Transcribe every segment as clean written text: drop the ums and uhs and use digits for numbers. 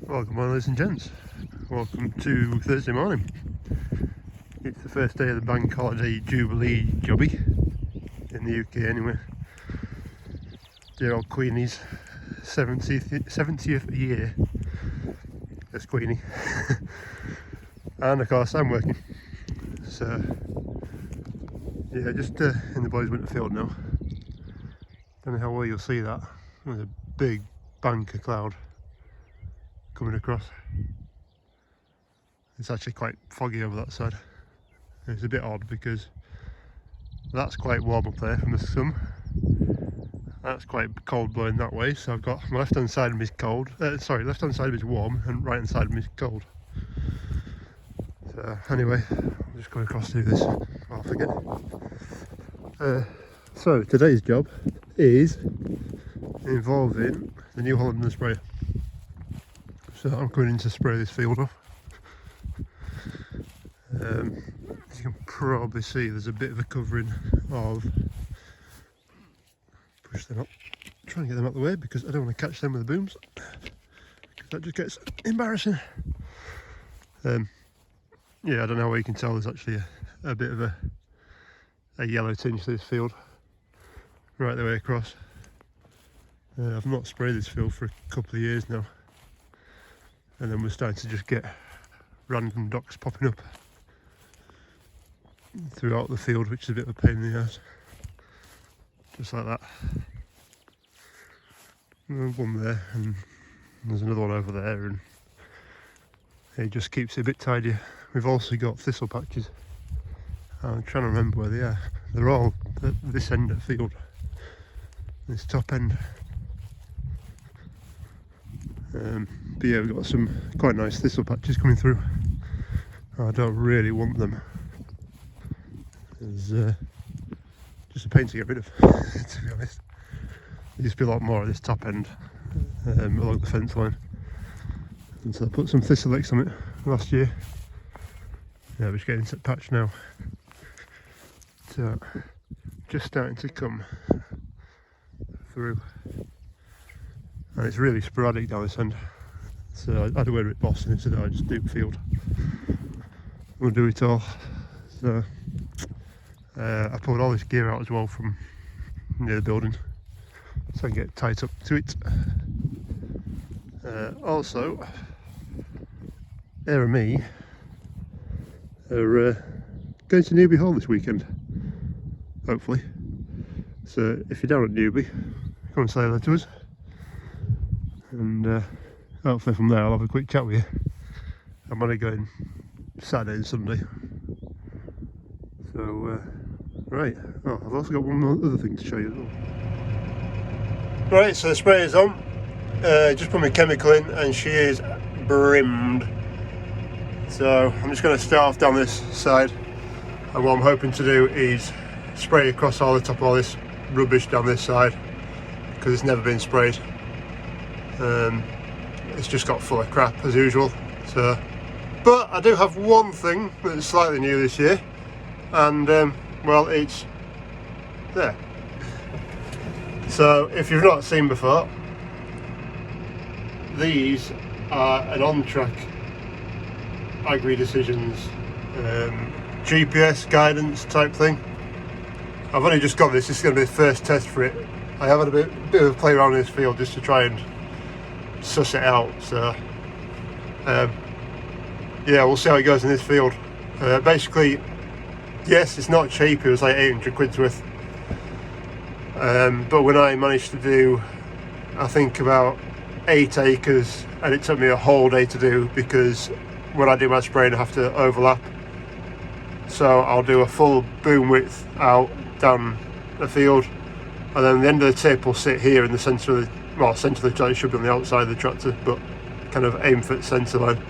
Welcome on, ladies and gents. Welcome to Thursday morning. It's the first day of the bank holiday Jubilee jobby in the UK anyway. Dear old Queenie's 70th year as Queenie. And of course I'm working. So yeah, just in the boys' winter field now. Don't know how well you'll see that. There's a big bank of cloud coming across. It's actually quite foggy over that side. It's a bit odd because that's quite warm up there from the sun. That's quite cold blowing that way, so I've got my left hand side of me is cold. Left hand side of me is warm and right hand side of me is cold. So anyway, I'm just going across to do this before I forget. So today's job is involving the New Holland sprayer. So I'm going in to spray this field off. As you can probably see, there's a bit of a covering of, push them up, try and get them out of the way because I don't want to catch them with the booms, because that just gets embarrassing. Yeah, I don't know how you can tell, there's actually a bit of a yellow tinge to this field right the way across. I've not sprayed this field for a couple of years now, and then we're starting to just get random docks popping up throughout the field, which is a bit of a pain in the ass. Just like that. And one there, and there's another one over there, and it just keeps it a bit tidier. We've also got thistle patches. I'm trying to remember where they are. They're all at this end of the field, this top end. But yeah, we've got some quite nice thistle patches coming through. I don't really want them. It's just a pain to get rid of, to be honest. There used to be a lot more at this top end, along the fence line. And so I put some thistle X on it last year. Yeah, we're just getting to the patch now. So, just starting to come through. And it's really sporadic down this end. So I had a word with boss and he said I just do field. We'll do it all. So I pulled all this gear out as well from near the building so I can get tied up to it. Also, Air and me are going to Newby Hall this weekend, hopefully. So if you're down at Newby, come and say hello to us. And hopefully from there I'll have a quick chat with you. I'm only going Saturday and Sunday. So, right. Oh, I've also got one other thing to show you as well. Right, so the sprayer's on. Just put my chemical in and she is brimmed. So I'm just going to start off down this side. And what I'm hoping to do is spray across all the top of all this rubbish down this side, because it's never been sprayed. It's just got full of crap as usual. So, but I do have one thing that's slightly new this year, and well, it's there. So if you've not seen before, these are an Ontrak Agricision GPS guidance type thing. I've only just got this. This is going to be the first test for it. I have had a bit of a play around in this field just to try and suss it out. So yeah, we'll see how it goes in this field. Basically, yes, it's not cheap. It was like 800 quid's worth. But when I managed to do, I think about 8 acres, and it took me a whole day to do, because when I do my spraying I have to overlap. So I'll do a full boom width out down the field, and then the end of the tip will sit here in the centre of the, well, centre of the tractor. It should be on the outside of the tractor, but kind of aim for the centre line.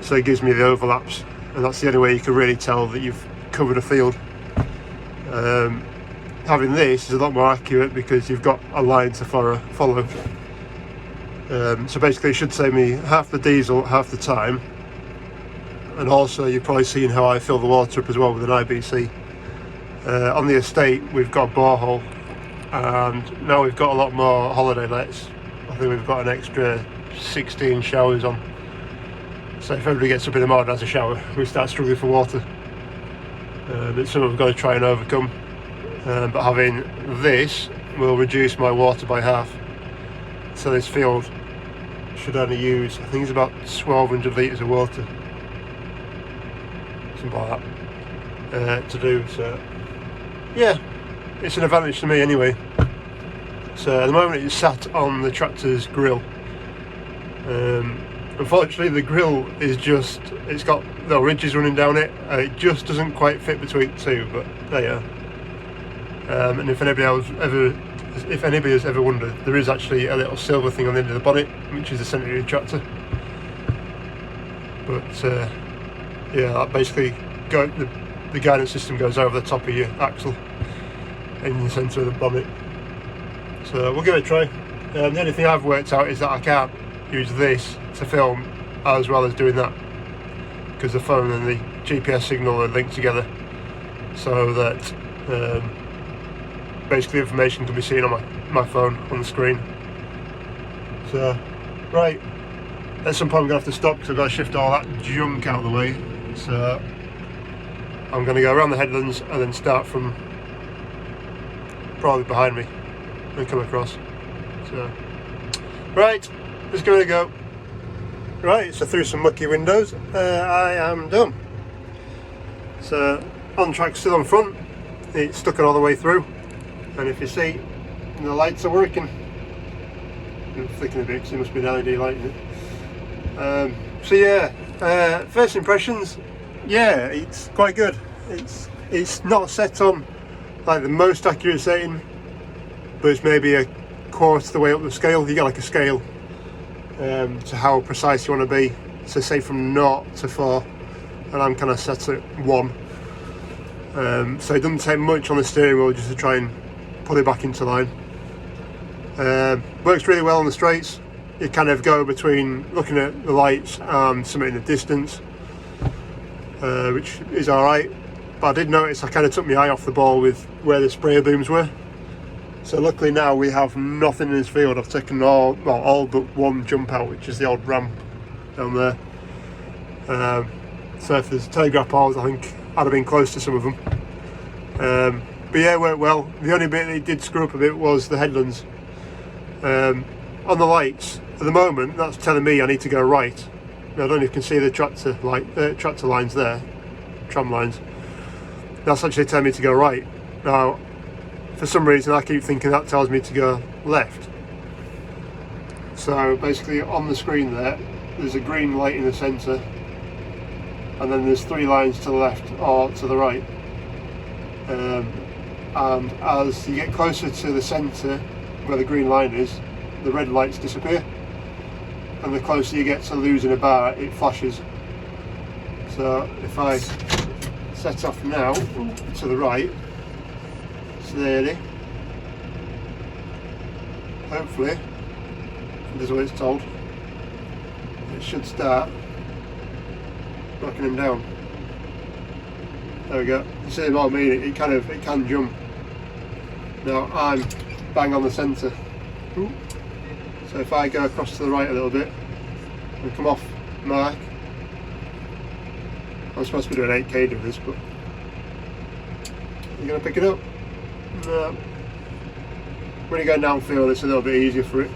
So it gives me the overlaps, and that's the only way you can really tell that you've covered a field. Having this is a lot more accurate because you've got a line to follow. So basically it should save me half the diesel, half the time, and also you've probably seen how I fill the water up as well with an IBC. On the estate we've got a borehole, and now we've got a lot more holiday lets. I think we've got an extra 16 showers on. So if everybody gets up in the morning and has a shower, we start struggling for water. It's something we've got to try and overcome. But having this will reduce my water by half. So this field should only use, I think it's about 1200 litres of water, something like that, to do. So yeah, it's an advantage to me anyway. So at the moment it's sat on the tractor's grill. Unfortunately the grill is just, it's got the ridges running down it, and it just doesn't quite fit between the two, but there you are. And if anybody has ever wondered, there is actually a little silver thing on the end of the bonnet, which is the centre of the tractor. But yeah, that basically the guidance system goes over the top of your axle in the centre of the bonnet. So we'll give it a try. The only thing I've worked out is that I can't use this to film as well as doing that, because the phone and the GPS signal are linked together, so that basically information can be seen on my phone on the screen. So right, at some point I'm going to have to stop because I've got to shift all that junk out of the way. So I'm going to go around the headlands and then start from probably behind me and come across. So right, let's give it a go. Right, so through some mucky windows, I am done. So Ontrak's still on front, it's stuck it all the way through, and if you see, the lights are working. I'm flicking a bit because it must be an LED light, isn't it? So yeah, first impressions, yeah, it's quite good. It's not set on like the most accurate setting, but it's maybe a quarter the way up the scale. You get like a scale to how precise you want to be. So say from 0 to 4, and I'm kind of set at 1. So it doesn't take much on the steering wheel just to try and put it back into line. Works really well on the straights. You kind of go between looking at the lights and something in the distance, which is alright. But I did notice I kind of took my eye off the ball with where the sprayer booms were. So luckily now we have nothing in this field. I've taken all but one jump out, which is the old ramp down there. So if there's telegraph poles, I think I'd have been close to some of them. But yeah, it worked well. The only bit that it did screw up a bit was the headlands. On the lights, at the moment, that's telling me I need to go right. Now, I don't know if you can see the tractor lines there, tram lines. That's actually telling me to go right. Now, for some reason I keep thinking that tells me to go left. So basically on the screen there's a green light in the centre, and then there's 3 lines to the left or to the right. And as you get closer to the centre where the green line is, the red lights disappear, and the closer you get to losing a bar, it flashes. So if I set off now to the right, slowly, hopefully, if it does what it's told, it should start knocking them down. There we go. You see what I mean? It can jump. Now I'm bang on the centre. So if I go across to the right a little bit and come off mark, I'm supposed to be doing 8k with this, but you're going to pick it up. No. When you go downfield, it's a little bit easier for it.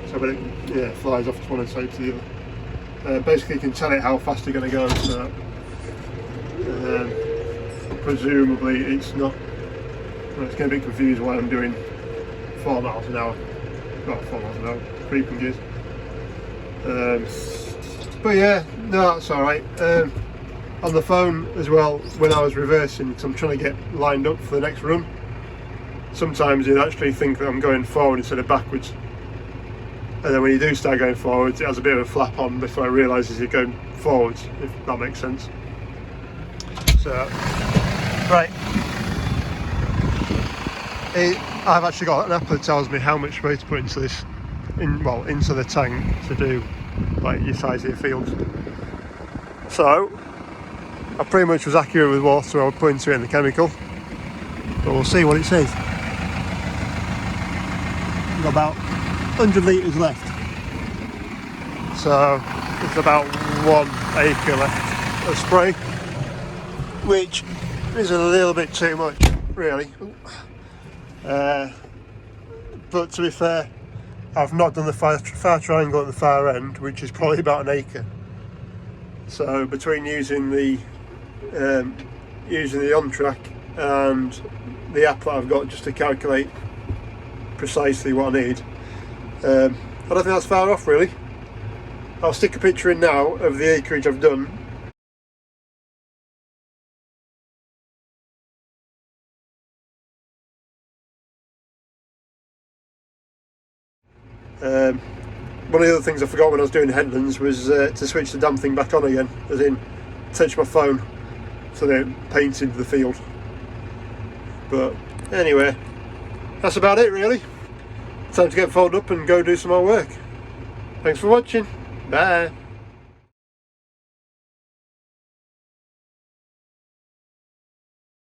So when it flies off to one side to the other. Basically, you can tell it how fast you're going to go. So presumably, it's not. Well, it's going to be confused why I'm doing 4 miles an hour. Not 4 miles an hour. Creeping gears. But yeah, no, that's all right. On the phone as well, when I was reversing, because I'm trying to get lined up for the next run, sometimes you'd actually think that I'm going forward instead of backwards, and then when you do start going forwards, it has a bit of a flap on before it realises you're going forwards, if that makes sense. So right, I've actually got an app that tells me how much weight to put into this, into the tank to do like your size of your fields. So I pretty much was accurate with water I would put into it in the chemical, but we'll see what it says. We've got about 100 litres left. So it's about 1 acre left of spray, which is a little bit too much, really. But to be fair, I've not done the far triangle at the far end, which is probably about 1 acre. So between using the Ontrak and the app that I've got just to calculate precisely what I need, I don't think that's far off, really. I'll stick a picture in now of the acreage I've done. One of the other things I forgot when I was doing headlands was to switch the damn thing back on again, as in touch my phone so that it painted the field. But anyway, that's about it really. Time to get folded up and go do some more work. Thanks for watching. Bye.